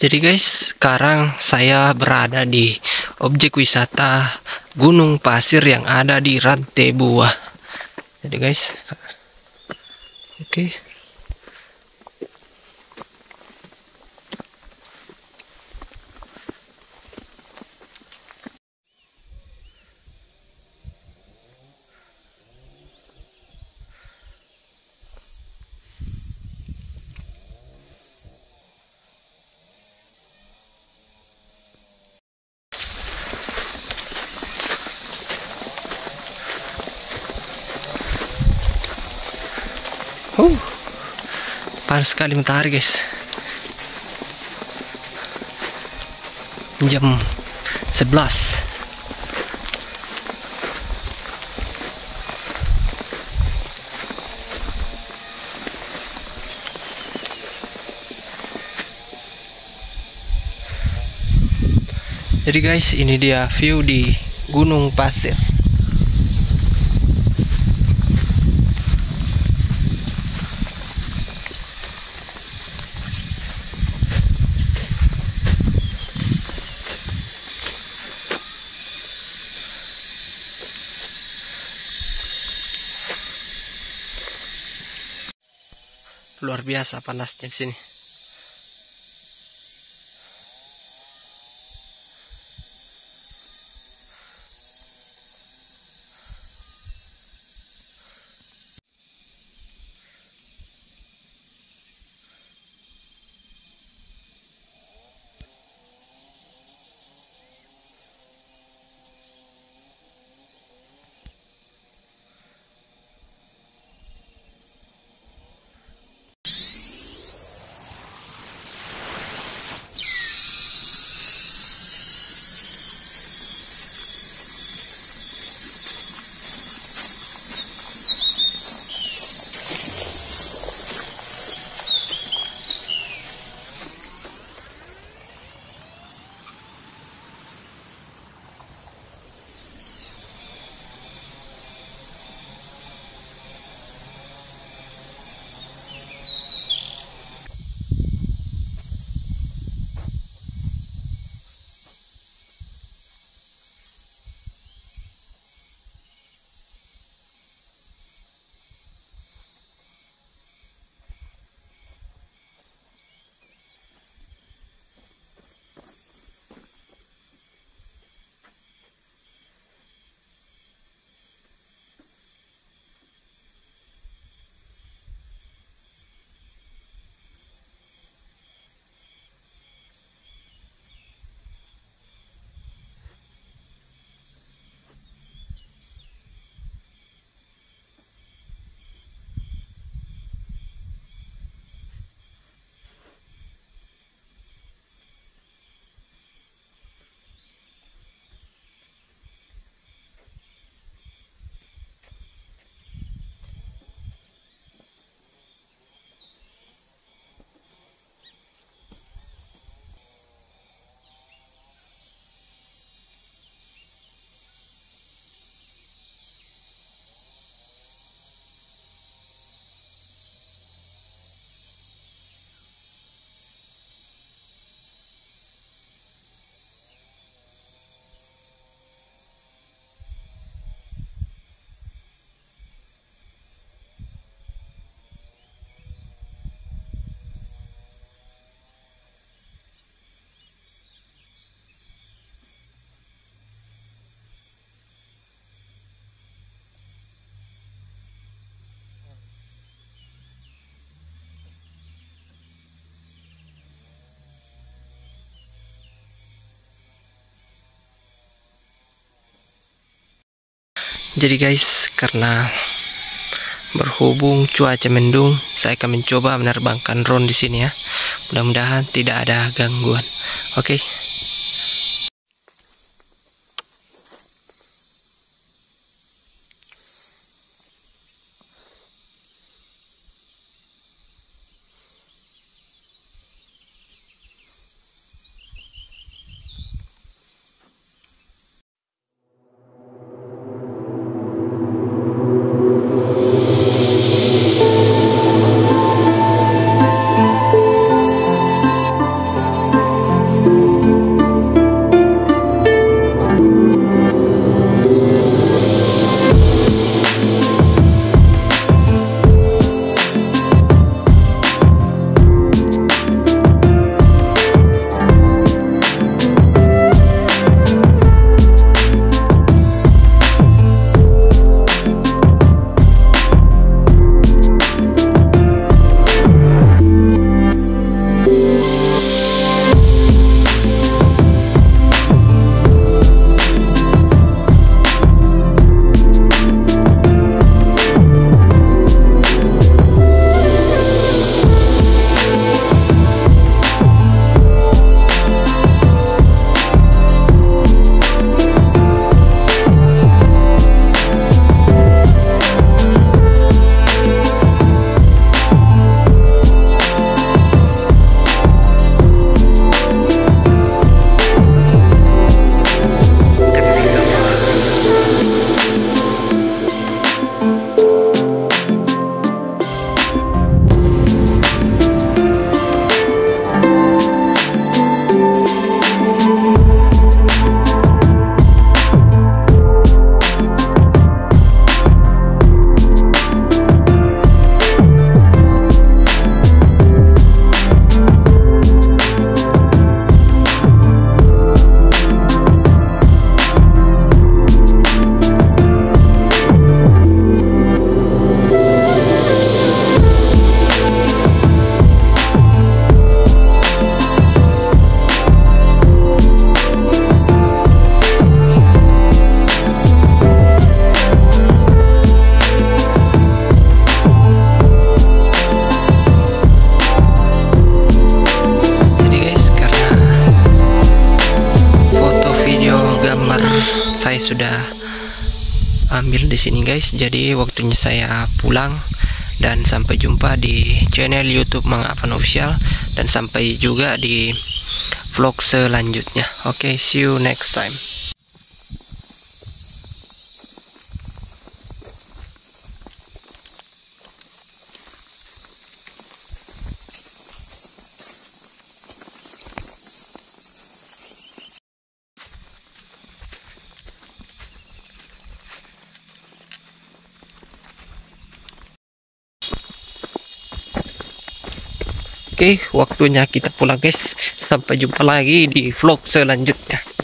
Jadi guys, sekarang saya berada di objek wisata Gunung Pasir yang ada di Rantai Bua. Jadi guys, oke. Panas sekali matahari guys. Jam 11. Jadi guys, ini dia view di Gunung Pasir. Luar biasa panasnya di sini. Jadi guys, karena berhubung cuaca mendung, saya akan mencoba menerbangkan drone di sini ya. Mudah-mudahan tidak ada gangguan. Oke. ambil di sini guys. Jadi waktunya saya pulang, dan sampai jumpa di channel YouTube Mang Afan Official, dan sampai juga di vlog selanjutnya. Oke, see you next time. Oke, waktunya kita pulang guys. Sampai jumpa lagi di vlog selanjutnya.